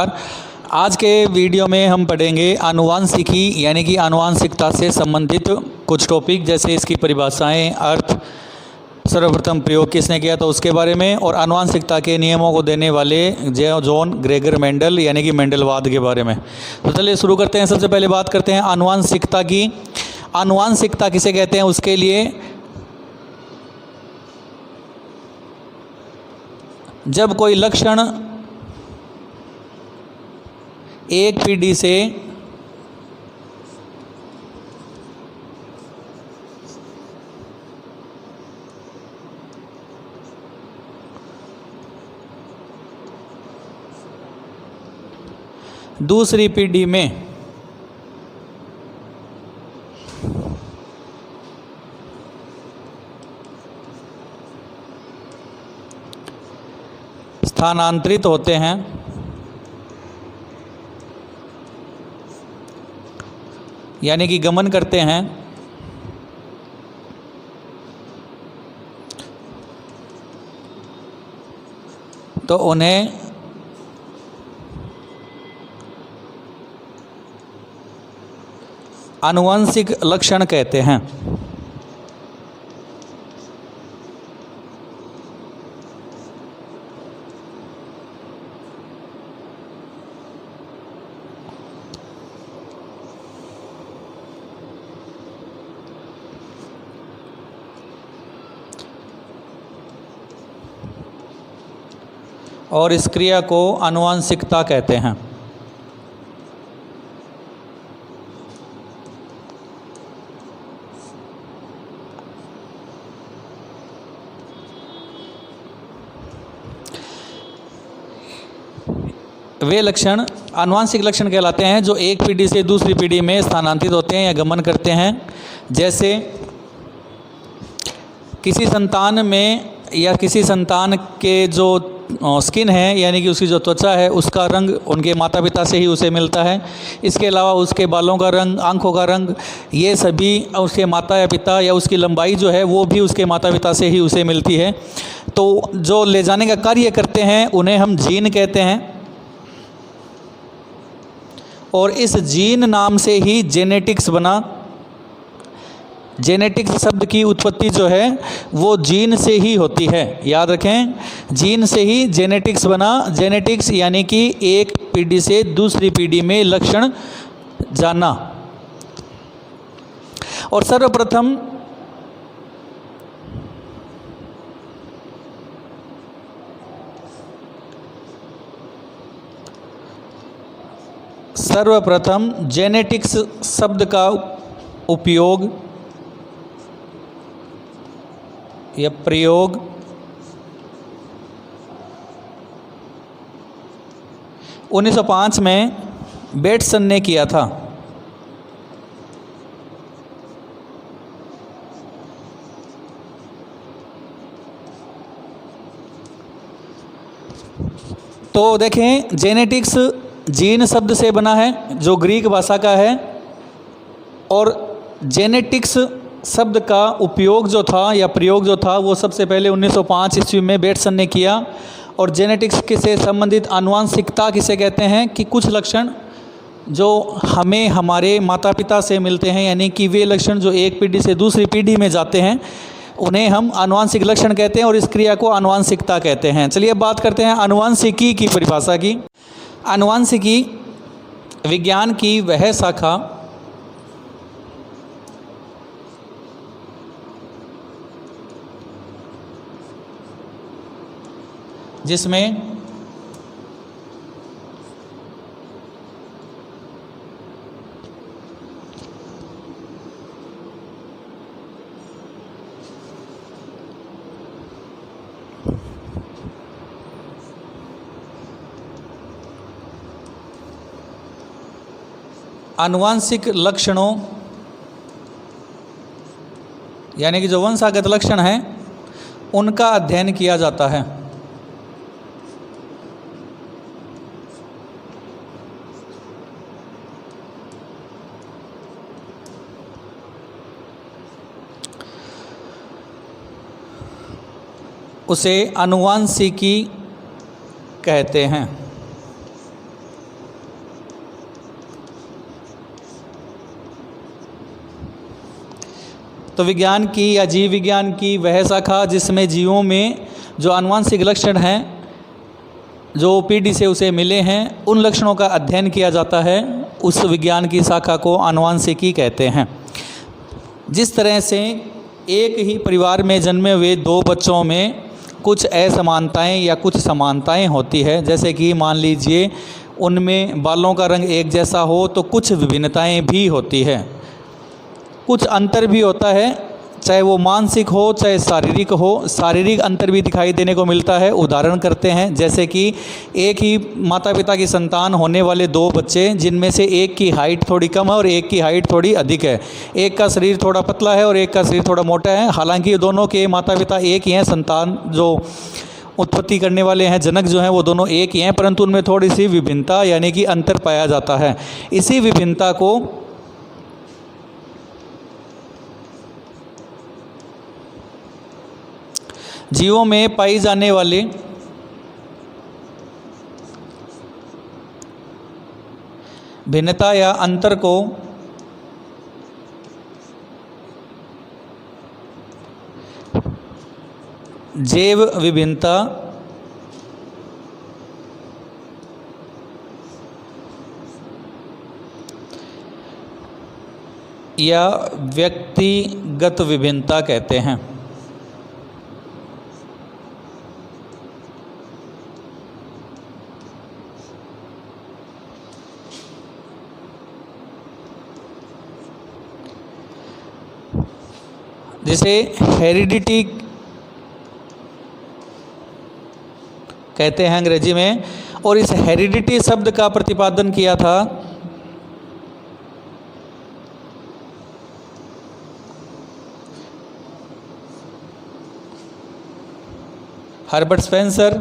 आज के वीडियो में हम पढ़ेंगे आनुवांशिकी यानी कि आनुवांशिकता से संबंधित कुछ टॉपिक, जैसे इसकी परिभाषाएं, अर्थ, सर्वप्रथम प्रयोग किसने किया था उसके बारे में, और आनुवांशिकता के नियमों को देने वाले जॉन ग्रेगर मेंडल यानी कि मेंडलवाद के बारे में। तो चलिए शुरू करते हैं। सबसे पहले बात करते हैं आनुवांशिकता की। आनुवांशिकता किसे कहते हैं उसके लिए जब कोई लक्षण एक पीढ़ी से दूसरी पीढ़ी में स्थानांतरित होते हैं यानी कि गमन करते हैं, तो उन्हें आनुवंशिक लक्षण कहते हैं। और इस क्रिया को आनुवांशिकता कहते हैं। वे लक्षण आनुवांशिक लक्षण कहलाते हैं जो एक पीढ़ी से दूसरी पीढ़ी में स्थानांतरित होते हैं या गमन करते हैं। जैसे किसी संतान में या किसी संतान के जो स्किन है यानी कि उसकी जो त्वचा है उसका रंग उनके माता पिता से ही उसे मिलता है। इसके अलावा उसके बालों का रंग, आँखों का रंग, ये सभी उसके माता या पिता, या उसकी लंबाई जो है वो भी उसके माता पिता से ही उसे मिलती है। तो जो ले जाने का कार्य करते हैं उन्हें हम जीन कहते हैं, और इस जीन नाम से ही जेनेटिक्स बना। जेनेटिक्स शब्द की उत्पत्ति जो है वो जीन से ही होती है, याद रखें, जीन से ही जेनेटिक्स बना। जेनेटिक्स यानी कि एक पीढ़ी से दूसरी पीढ़ी में लक्षण जाना। और सर्वप्रथम जेनेटिक्स शब्द का उपयोग या प्रयोग उन्नीस 1905 में बेटसन ने किया था। तो देखें, जेनेटिक्स जीन शब्द से बना है जो ग्रीक भाषा का है, और जेनेटिक्स शब्द का उपयोग जो था या प्रयोग जो था वो सबसे पहले 1905 ईस्वी में बेटसन ने किया। और जेनेटिक्स से संबंधित आनुवांशिकता किसे कहते हैं कि कुछ लक्षण जो हमें हमारे माता पिता से मिलते हैं, यानी कि वे लक्षण जो एक पीढ़ी से दूसरी पीढ़ी में जाते हैं, उन्हें हम आनुवांशिक लक्षण कहते हैं, और इस क्रिया को आनुवांशिकता कहते हैं। चलिए बात करते हैं आनुवांशिकी की परिभाषा की। आनुवांशिकी विज्ञान की वह शाखा जिसमें आनुवांशिक लक्षणों यानी कि जो वंशागत लक्षण हैं उनका अध्ययन किया जाता है। उसे आनुवांशिकी कहते हैं। तो विज्ञान की या जीव विज्ञान की वह शाखा जिसमें जीवों में जो आनुवंशिक लक्षण हैं जो पीढ़ी से उसे मिले हैं उन लक्षणों का अध्ययन किया जाता है, उस विज्ञान की शाखा को आनुवंशिकी कहते हैं। जिस तरह से एक ही परिवार में जन्मे हुए दो बच्चों में कुछ असमानताएं या कुछ समानताएं होती है, जैसे कि मान लीजिए उनमें बालों का रंग एक जैसा हो तो कुछ विभिन्नताएं भी होती है, कुछ अंतर भी होता है, चाहे वो मानसिक हो चाहे शारीरिक हो, शारीरिक अंतर भी दिखाई देने को मिलता है। उदाहरण करते हैं, जैसे कि एक ही माता पिता की संतान होने वाले दो बच्चे जिनमें से एक की हाइट थोड़ी कम है और एक की हाइट थोड़ी अधिक है, एक का शरीर थोड़ा पतला है और एक का शरीर थोड़ा मोटा है, हालांकि दोनों के माता पिता एक ही हैं, संतान जो उत्पत्ति करने वाले हैं जनक जो हैं वो दोनों एक ही हैं, परंतु उनमें थोड़ी सी विभिन्नता यानी कि अंतर पाया जाता है। इसी विभिन्नता को जीवों में पाई जाने वाले भिन्नता या अंतर को जैव विभिन्नता या व्यक्तिगत विभिन्नता कहते हैं। जिसे हेरिडिटी कहते हैं अंग्रेजी में, और इस हेरिडिटी शब्द का प्रतिपादन किया था हर्बर्ट स्पेंसर।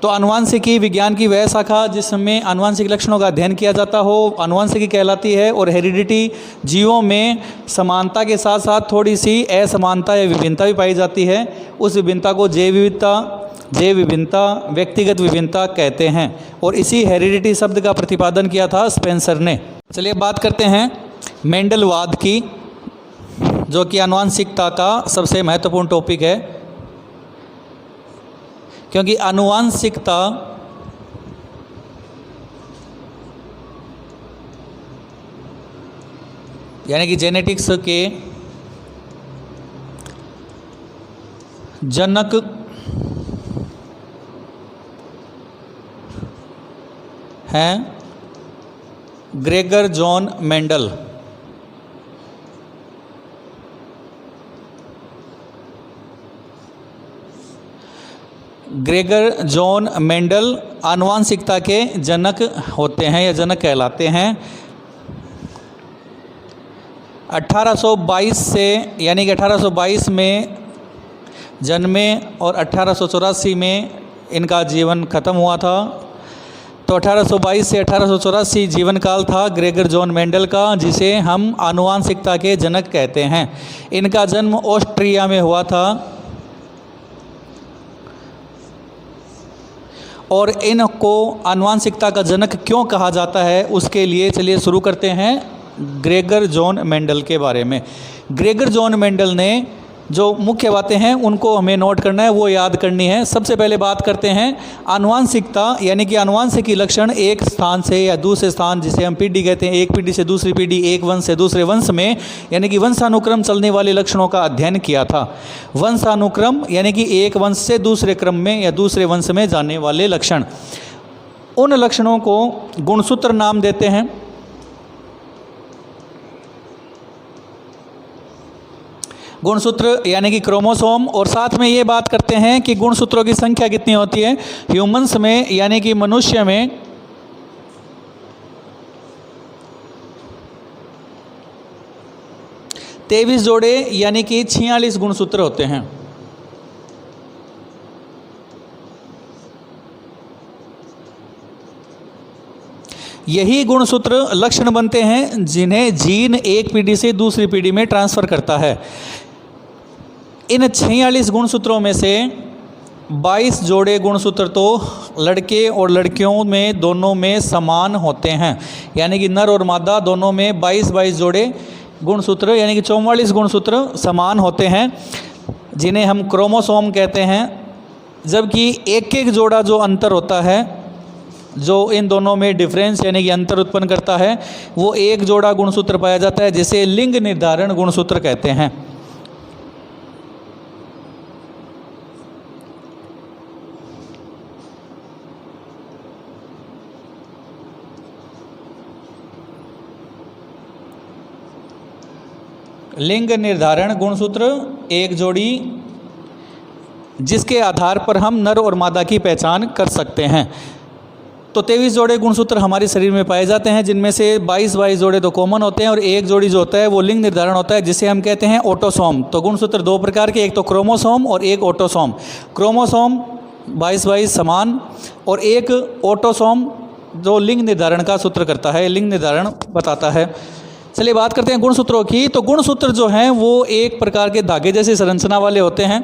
तो आनुवंशिकी विज्ञान की वह शाखा जिसमें आनुवंशिक लक्षणों का अध्ययन किया जाता हो आनुवंशिकी कहलाती है, और हेरिडिटी जीवों में समानता के साथ साथ थोड़ी सी असमानता या विभिन्नता भी पाई जाती है, उस विभिन्नता को जैव विभिन्नता व्यक्तिगत विभिन्नता कहते हैं, और इसी हेरिडिटी शब्द का प्रतिपादन किया था स्पेंसर ने। चलिए बात करते हैं मेंडलवाद की, जो कि आनुवंशिकता का सबसे महत्वपूर्ण टॉपिक है, क्योंकि आनुवंशिकता यानी कि जेनेटिक्स के जनक हैं Gregor John Mendel. Gregor John Mendel आनुवंशिकता के जनक होते हैं या जनक कहलाते हैं। 1822 से यानी कि 1822 में जन्मे और 1884 में इनका जीवन खत्म हुआ था। तो 1822 से 1884 जीवन काल था ग्रेगर जॉन मेंडल का, जिसे हम आनुवंशिकता के जनक कहते हैं। इनका जन्म ऑस्ट्रिया में हुआ था और इनको आनुवंशिकता का जनक क्यों कहा जाता है उसके लिए चलिए शुरू करते हैं ग्रेगर जॉन मेंडल के बारे में। ग्रेगर जॉन मेंडल ने जो मुख्य बातें हैं उनको हमें नोट करना है, वो याद करनी है। सबसे पहले बात करते हैं आनुवंशिकता यानी कि आनुवंशिकी लक्षण एक स्थान से या दूसरे स्थान, जिसे हम पीढ़ी कहते हैं, एक पीढ़ी से दूसरी पीढ़ी, एक वंश से दूसरे वंश में, यानी कि वंशानुक्रम चलने वाले लक्षणों का अध्ययन किया था। वंशानुक्रम यानी कि एक वंश से दूसरे क्रम में या दूसरे वंश में जाने वाले लक्षण, उन लक्षणों को गुणसूत्र नाम देते हैं। गुणसूत्र यानी कि क्रोमोसोम, और साथ में ये बात करते हैं कि गुणसूत्रों की संख्या कितनी होती है। ह्यूमंस में यानी कि मनुष्य में 23 जोड़े यानी कि 46 गुणसूत्र होते हैं। यही गुणसूत्र लक्षण बनते हैं जिन्हें जीन एक पीढ़ी से दूसरी पीढ़ी में ट्रांसफ़र करता है। इन 46 गुणसूत्रों में से 22 जोड़े गुणसूत्र तो लड़के और लड़कियों में दोनों में समान होते हैं, यानी कि नर और मादा दोनों में 22 जोड़े गुणसूत्र यानी कि 44 गुणसूत्र समान होते हैं, जिन्हें हम क्रोमोसोम कहते हैं। जबकि एक एक जोड़ा जो अंतर होता है, जो इन दोनों में डिफरेंस यानी कि अंतर उत्पन्न करता है, वो एक जोड़ा गुणसूत्र पाया जाता है, जिसे लिंग निर्धारण गुणसूत्र कहते हैं। लिंग निर्धारण गुणसूत्र एक जोड़ी जिसके आधार पर हम नर और मादा की पहचान कर सकते हैं। तो 23 जोड़े गुणसूत्र हमारे शरीर में पाए जाते हैं, जिनमें से 22 जोड़े तो कॉमन होते हैं और एक जोड़ी जो होता है वो लिंग निर्धारण होता है, जिसे हम कहते हैं ऑटोसोम। तो गुणसूत्र दो प्रकार के, एक तो क्रोमोसोम और एक ऑटोसोम। क्रोमोसोम 22 समान और एक ऑटोसोम जो लिंग निर्धारण का सूत्र करता है, लिंग निर्धारण बताता है। चलिए बात करते हैं गुणसूत्रों की। तो गुणसूत्र जो हैं वो एक प्रकार के धागे जैसी संरचना वाले होते हैं,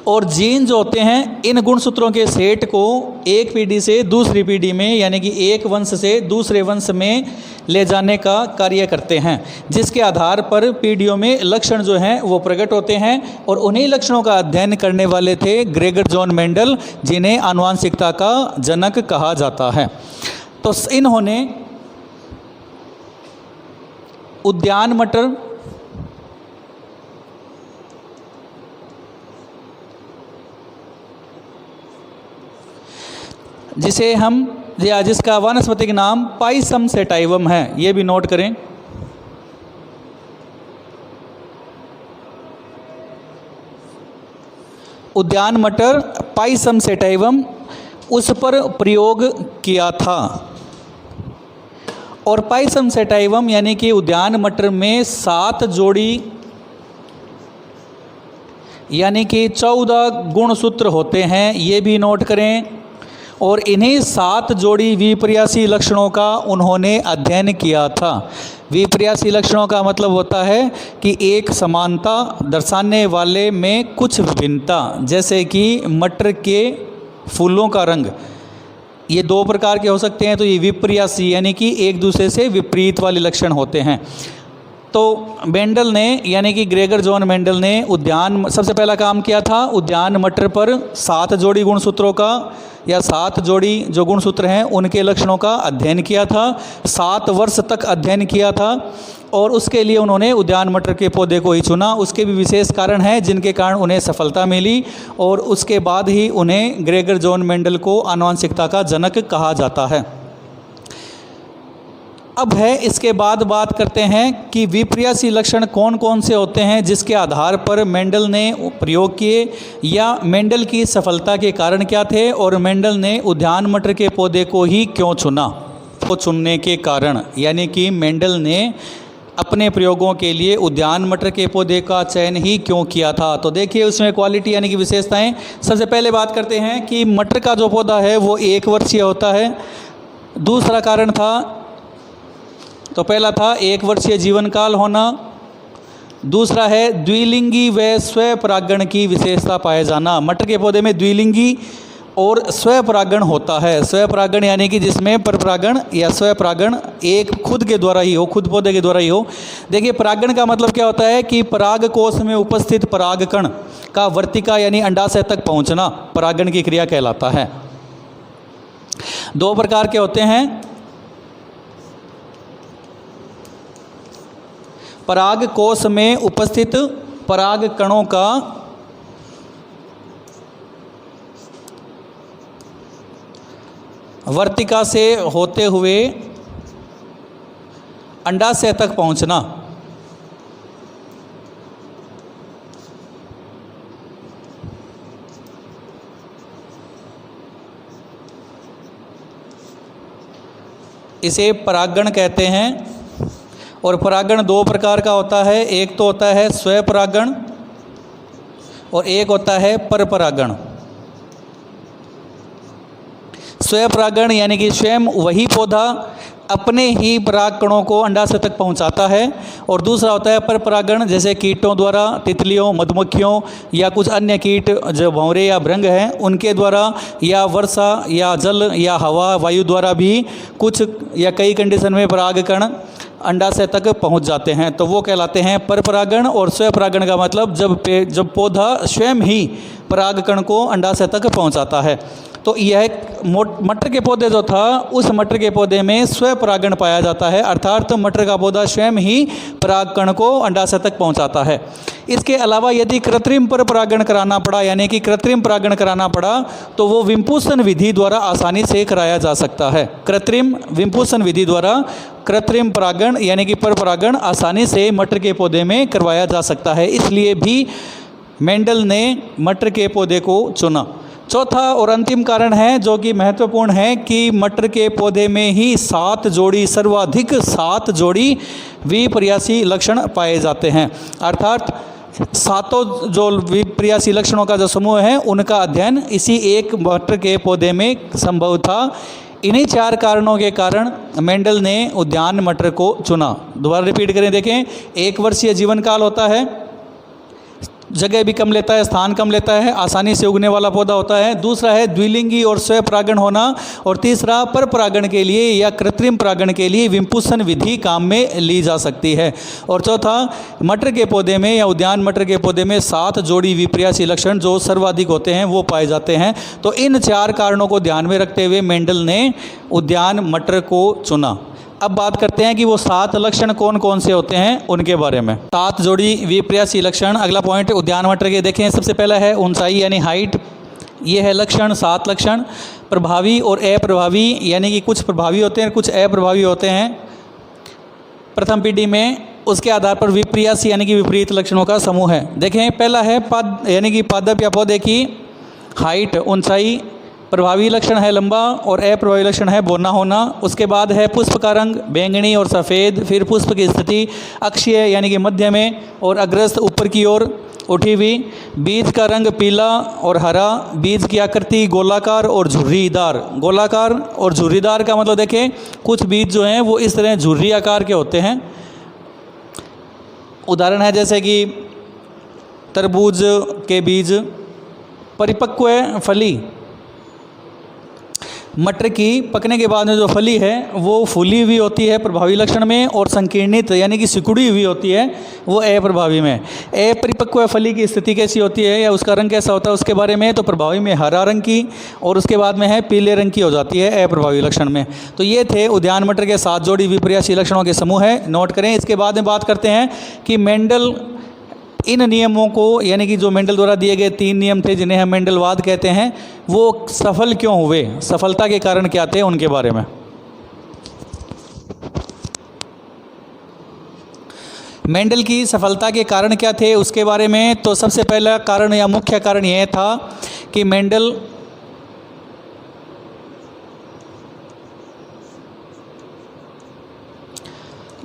और जीन जो होते हैं इन गुणसूत्रों के सेट को एक पीढ़ी से दूसरी पीढ़ी में यानी कि एक वंश से दूसरे वंश में ले जाने का कार्य करते हैं, जिसके आधार पर पीढ़ियों में लक्षण जो हैं वो प्रकट होते हैं। और उन्हीं लक्षणों का अध्ययन करने वाले थे ग्रेगर जॉन मेंडल, जिन्हें आनुवंशिकता का जनक कहा जाता है। तो इन्होंने उद्यान मटर, जिसे हम या जिसका वानस्पतिक नाम पाइसम सेटाइवम है, ये भी नोट करें। उद्यान मटर पाइसम सेटाइवम उस पर प्रयोग किया था। और पाइसम सेटाइवम यानी कि उद्यान मटर में 7 जोड़ी यानी कि 14 गुणसूत्र होते हैं, ये भी नोट करें। और इन्हीं 7 जोड़ी विपर्यासी लक्षणों का उन्होंने अध्ययन किया था। विपर्यासी लक्षणों का मतलब होता है कि एक समानता दर्शाने वाले में कुछ विभिन्नता, जैसे कि मटर के फूलों का रंग, ये 2 प्रकार के हो सकते हैं। तो ये विपर्यासी यानी कि एक दूसरे से विपरीत वाले लक्षण होते हैं। तो मेंडल ने यानी कि ग्रेगर जॉन मेंडल ने सबसे पहला काम किया था उद्यान मटर पर 7 जोड़ी गुणसूत्रों का या 7 जोड़ी जो गुणसूत्र हैं उनके लक्षणों का अध्ययन किया था। 7 वर्ष तक अध्ययन किया था और उसके लिए उन्होंने उद्यान मटर के पौधे को ही चुना। उसके भी विशेष कारण हैं जिनके कारण उन्हें सफलता मिली, और उसके बाद ही उन्हें ग्रेगर जॉन मेंडल को आनुवंशिकता का जनक कहा जाता है। अब है इसके बाद बात करते हैं कि विपर्यासी लक्षण कौन कौन से होते हैं जिसके आधार पर मेंडल ने प्रयोग किए, या मेंडल की सफलता के कारण क्या थे, और मेंडल ने उद्यान मटर के पौधे को ही क्यों चुना। तो चुनने के कारण यानी कि मेंडल ने अपने प्रयोगों के लिए उद्यान मटर के पौधे का चयन ही क्यों किया था। तो देखिए उसमें क्वालिटी यानी कि विशेषताएं। सबसे पहले बात करते हैं कि मटर का जो पौधा है वो 1 वर्षीय होता है। दूसरा कारण था, तो पहला था 1 वर्षीय जीवन काल होना। दूसरा है द्विलिंगी व स्वपरागण की विशेषता पाए जाना। मटर के पौधे में द्विलिंगी और स्वपरागण होता है। स्वपरागण यानी कि जिसमें परपरागण या स्वपरागण एक खुद के द्वारा ही हो, खुद पौधे के द्वारा ही हो। देखिए परागण का मतलब क्या होता है कि पराग कोश में उपस्थित परागकण का वर्तिका यानी अंडाशय तक पहुंचना परागण की क्रिया कहलाता है। 2 प्रकार के होते हैं, पराग कोश में उपस्थित पराग कणों का वर्तिका से होते हुए अंडाशय तक पहुंचना। इसे परागण कहते हैं। और परागण 2 प्रकार का होता है, एक तो होता है स्वपरागण और एक होता है परपरागण। स्वपरागण यानी कि स्वयं वही पौधा अपने ही परागकणों को अंडाशय तक पहुंचाता है, और दूसरा होता है परपरागण, जैसे कीटों द्वारा, तितलियों, मधुमक्खियों या कुछ अन्य कीट जो भंवरे या भृंग हैं उनके द्वारा, या वर्षा या जल या हवा वायु द्वारा भी कुछ या कई कंडीशन में परागकण अंडाशय तक पहुंच जाते हैं, तो वो कहलाते हैं परपरागण। और स्वपरागण का मतलब जब पौधा स्वयं ही परागकण को अंडाशय तक पहुंचाता है। तो यह मटर के पौधे जो था, उस मटर के पौधे में स्वपरागण पाया जाता है, अर्थात मटर का पौधा स्वयं ही परागकण को अंडाशय तक पहुंचाता है। इसके अलावा यदि कृत्रिम परपरागण कराना पड़ा, यानी कि कृत्रिम परागण कराना पड़ा, तो वो विंपूषण विधि द्वारा आसानी से कराया जा सकता है। कृत्रिम विंपूषण विधि द्वारा कृत्रिम परागण यानी कि परपरागण आसानी से मटर के पौधे में करवाया जा सकता है, इसलिए भी मेंडल ने मटर के पौधे को चुना। चौथा और अंतिम कारण है जो कि महत्वपूर्ण है कि मटर के पौधे में ही 7 जोड़ी, सर्वाधिक 7 जोड़ी विपर्यासी लक्षण पाए जाते हैं, अर्थात 7 जो विपर्यासी लक्षणों का जो समूह है उनका अध्ययन इसी एक मटर के पौधे में संभव था। इन्हीं 4 कारणों के कारण मेंडल ने उद्यान मटर को चुना। दोबारा रिपीट करें, देखें, 1 वर्षीय जीवन काल होता है, जगह भी कम लेता है, स्थान कम लेता है, आसानी से उगने वाला पौधा होता है। दूसरा है द्विलिंगी और स्वपरागण होना, और तीसरा परपरागण के लिए या कृत्रिम परागण के लिए विंपूषण विधि काम में ली जा सकती है। और चौथा, मटर के पौधे में या उद्यान मटर के पौधे में 7 जोड़ी विपर्यासी लक्षण जो सर्वाधिक होते हैं वो पाए जाते हैं। तो इन 4 कारणों को ध्यान में रखते हुए मेंडल ने उद्यान मटर को चुना। अब बात करते हैं कि वो 7 लक्षण कौन कौन से होते हैं उनके बारे में। 7 जोड़ी विपर्यासी लक्षण, अगला पॉइंट उद्यान मटर के देखें। सबसे पहला है ऊंचाई यानी हाइट, ये है लक्षण, 7 लक्षण। प्रभावी और अप्रभावी, यानी कि कुछ प्रभावी होते हैं, कुछ अप्रभावी होते हैं प्रथम पीढ़ी में, उसके आधार पर विपर्यासी यानी कि विपरीत लक्षणों का समूह है। देखें, पहला है पद यानी कि पादप या पौधे की हाइट, ऊंचाई। प्रभावी लक्षण है लंबा और अप्रभावी लक्षण है बौना होना। उसके बाद है पुष्प का रंग बैंगनी और सफ़ेद, फिर पुष्प की स्थिति अक्षीय यानी कि मध्य में और अग्रस्त ऊपर की ओर उठी हुई। बीज का रंग पीला और हरा, बीज की आकृति गोलाकार और झुर्रीदार। गोलाकार और झुर्रीदार का मतलब देखें, कुछ बीज जो हैं वो इस तरह झुर्री आकार के होते हैं। उदाहरण है जैसे कि तरबूज के बीज। परिपक्व फली, मटर की पकने के बाद में जो फली है वो फूली हुई होती है प्रभावी लक्षण में, और संकीर्णित यानी कि सिकुड़ी हुई होती है वो अप्रभावी में। अपरिपक्व फली की स्थिति कैसी होती है या उसका रंग कैसा होता है उसके बारे में, तो प्रभावी में हरा रंग की और उसके बाद में है पीले रंग की हो जाती है अप्रभावी लक्षण में। तो ये थे उद्यान मटर के 7 जोड़ी विपर्यासी लक्षणों के समूह है, नोट करें। इसके बाद में बात करते हैं कि मेंडल इन नियमों को, यानी कि जो मेंडल द्वारा दिए गए 3 नियम थे जिन्हें हम मेंडलवाद कहते हैं, वो सफल क्यों हुए, सफलता के कारण क्या थे उनके बारे में। मेंडल की सफलता के कारण क्या थे उसके बारे में, तो सबसे पहला कारण या मुख्य कारण यह था कि मेंडल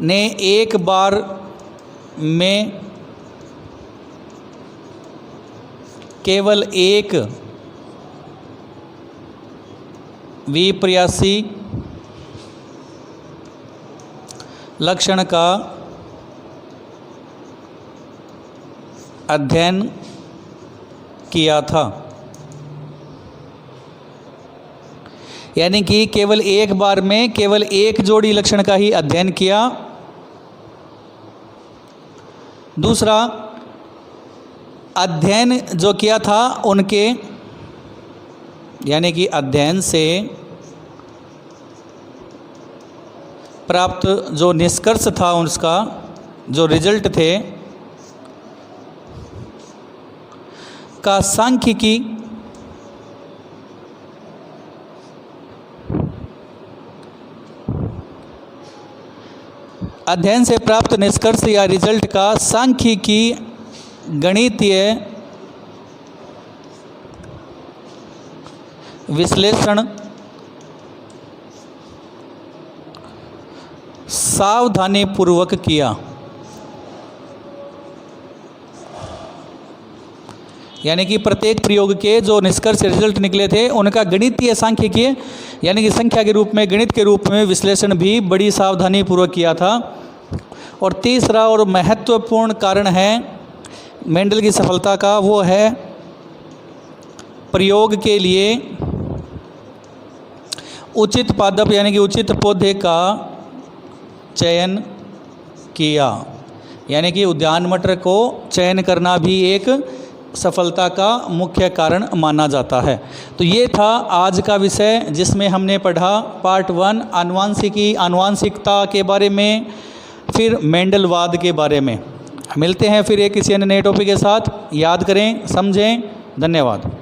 ने एक बार में केवल एक विपर्यासी लक्षण का अध्ययन किया था, यानी कि केवल एक बार में केवल एक जोड़ी लक्षण का ही अध्ययन किया। दूसरा, अध्ययन जो किया था उनके, यानी कि अध्ययन से प्राप्त जो निष्कर्ष था, उसका जो रिजल्ट थे का सांख्यिकी अध्ययन से प्राप्त निष्कर्ष या रिजल्ट का सांख्यिकी गणितीय विश्लेषण सावधानीपूर्वक किया, यानी कि प्रत्येक प्रयोग के जो निष्कर्ष रिजल्ट निकले थे उनका गणितीय सांख्यिकीय यानी कि संख्या के रूप में, गणित के रूप में विश्लेषण भी बड़ी सावधानी पूर्वक किया था। और तीसरा और महत्वपूर्ण कारण है मेंडल की सफलता का, वो है प्रयोग के लिए उचित पादप यानी कि उचित पौधे का चयन किया। यानी कि उद्यान मटर को चयन करना भी एक सफलता का मुख्य कारण माना जाता है। तो ये था आज का विषय, जिसमें हमने पढ़ा पार्ट 1 आनुवांशिकता के बारे में, फिर मेंडलवाद के बारे में। मिलते हैं फिर एक किसी अन्य नए टॉपिक के साथ। याद करें, समझें। धन्यवाद।